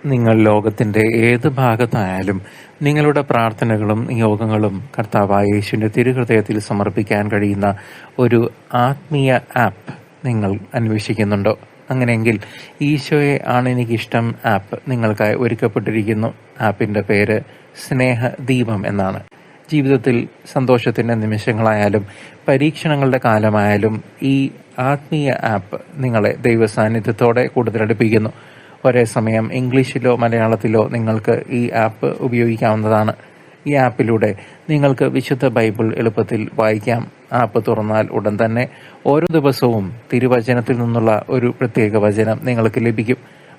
നിങ്ങൾ ലോകത്തിന്റെ ഏത് ഭാഗത്തായാലും നിങ്ങളുടെ പ്രാർത്ഥനകളും നിയോഗങ്ങളും കർത്താവായ യേശുവിന്റെ തിരുഹൃദയത്തിൽ സമർപ്പിക്കാൻ കഴിയുന്ന ഒരു ആത്മീയ ആപ്പ് നിങ്ങൾ അന്വേഷിക്കുന്നുണ്ടോ? അങ്ങനെയെങ്കിൽ ഈശോയെ ആണ് എനിക്കിഷ്ടം ആപ്പ് നിങ്ങൾക്കായി ഒരുക്കപ്പെട്ടിരിക്കുന്നു. ആപ്പിന്റെ പേര് സ്നേഹദീപം എന്നാണ്. ജീവിതത്തിൽ സന്തോഷത്തിന്റെ നിമിഷങ്ങളായാലും പരീക്ഷണങ്ങളുടെ കാലമായാലും ഈ ആത്മീയ ആപ്പ് നിങ്ങളെ ദൈവസാന്നിധ്യത്തോടെ കൂടുതൽ അടുപ്പിക്കുന്നു. ഒരേ സമയം ഇംഗ്ലീഷിലോ മലയാളത്തിലോ നിങ്ങൾക്ക് ഈ ആപ്പ് ഉപയോഗിക്കാവുന്നതാണ്. ഈ ആപ്പിലൂടെ നിങ്ങൾക്ക് വിശുദ്ധ ബൈബിൾ എളുപ്പത്തിൽ വായിക്കാം. ആപ്പ് തുറന്നാൽ ഉടൻ തന്നെ ഓരോ ദിവസവും തിരുവചനത്തിൽ നിന്നുള്ള ഒരു പ്രത്യേക വചനം നിങ്ങൾക്ക് ലഭിക്കും.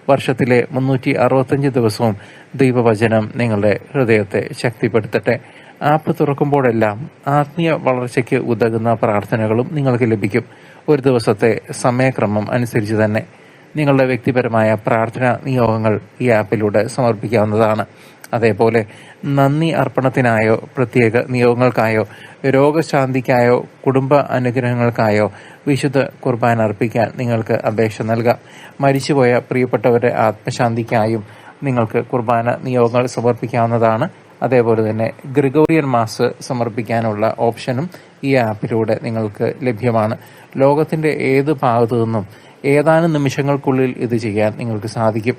വർഷത്തിലെ 365 ദിവസവും ദൈവവചനം നിങ്ങളുടെ ഹൃദയത്തെ ശക്തിപ്പെടുത്തട്ടെ. ആപ്പ് തുറക്കുമ്പോഴെല്ലാം ആത്മീയ വളർച്ചയ്ക്ക് ഉതകുന്ന പ്രാർത്ഥനകളും നിങ്ങൾക്ക് ലഭിക്കും. ഒരു ദിവസത്തെ സമയക്രമം അനുസരിച്ച് തന്നെ നിങ്ങളുടെ വ്യക്തിപരമായ പ്രാർത്ഥനാ നിയോഗങ്ങൾ ഈ ആപ്പിലൂടെ സമർപ്പിക്കാവുന്നതാണ്. അതേപോലെ നന്ദി അർപ്പണത്തിനായോ പ്രത്യേക നിയോഗങ്ങൾക്കായോ രോഗശാന്തിക്കായോ കുടുംബ അനുഗ്രഹങ്ങൾക്കായോ വിശുദ്ധ കുർബാന അർപ്പിക്കാൻ നിങ്ങൾക്ക് അപേക്ഷ നൽകാം. മരിച്ചുപോയ പ്രിയപ്പെട്ടവരുടെ ആത്മശാന്തിക്കായും നിങ്ങൾക്ക് കുർബാന നിയോഗങ്ങൾ സമർപ്പിക്കാവുന്നതാണ്. അതേപോലെ തന്നെ ഗ്രിഗോറിയൻ മാസ് സമർപ്പിക്കാനുള്ള ഓപ്ഷനും ഈ ആപ്പിലൂടെ നിങ്ങൾക്ക് ലഭ്യമാണ്. ലോകത്തിന്റെ ഏത് ഭാഗത്തു നിന്നും ഏതാനും നിമിഷങ്ങൾക്കുള്ളിൽ ഇത് ചെയ്യാൻ നിങ്ങൾക്ക് സാധിക്കും.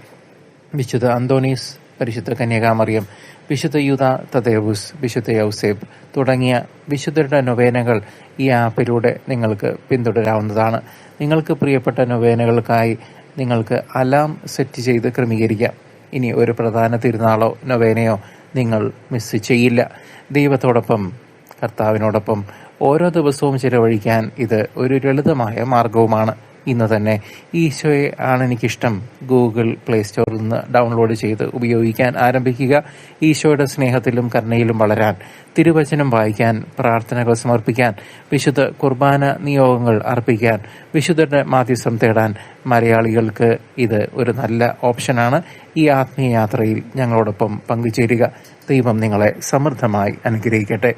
വിശുദ്ധ അന്തോണീസ്, പരിശുദ്ധ കന്യകാമറിയം, വിശുദ്ധ യൂദ തദേവുസ്, വിശുദ്ധ യൗസേപ്പ് തുടങ്ങിയ വിശുദ്ധരുടെ നൊവേനകൾ ഈ ആപ്പിലൂടെ നിങ്ങൾക്ക് പിന്തുടരാവുന്നതാണ്. നിങ്ങൾക്ക് പ്രിയപ്പെട്ട നൊവേനകൾക്കായി നിങ്ങൾക്ക് അലാം സെറ്റ് ചെയ്ത് ക്രമീകരിക്കാം. ഇനി ഒരു പ്രധാന തിരുനാളോ നൊവേനയോ നിങ്ങൾ മിസ് ചെയ്യില്ല. ദൈവത്തോടൊപ്പം, കർത്താവിനോടൊപ്പം ഓരോ ദിവസവും ചിലവഴിക്കാൻ ഇത് ഒരു ലളിതമായ മാർഗവുമാണ്. ഇന്ന് തന്നെ ഈശോയെ ആണ് എനിക്കിഷ്ടം ഗൂഗിൾ പ്ലേ സ്റ്റോറിൽ നിന്ന് ഡൗൺലോഡ് ചെയ്ത് ഉപയോഗിക്കാൻ ആരംഭിക്കുക. ഈശോയുടെ സ്നേഹത്തിലും കരുണയിലും വളരാൻ, തിരുവചനം വായിക്കാൻ, പ്രാർത്ഥനകൾ സമർപ്പിക്കാൻ, വിശുദ്ധ കുർബാന നിയോഗങ്ങൾ അർപ്പിക്കാൻ, വിശുദ്ധരുടെ മാധ്യസ്ഥം തേടാൻ മലയാളികൾക്ക് ഇത് ഒരു നല്ല ഓപ്ഷനാണ്. ഈ ആത്മീയ യാത്രയിൽ ഞങ്ങളോടൊപ്പം പങ്കുചേരുക. ദൈവം നിങ്ങളെ സമൃദ്ധമായി അനുഗ്രഹിക്കട്ടെ.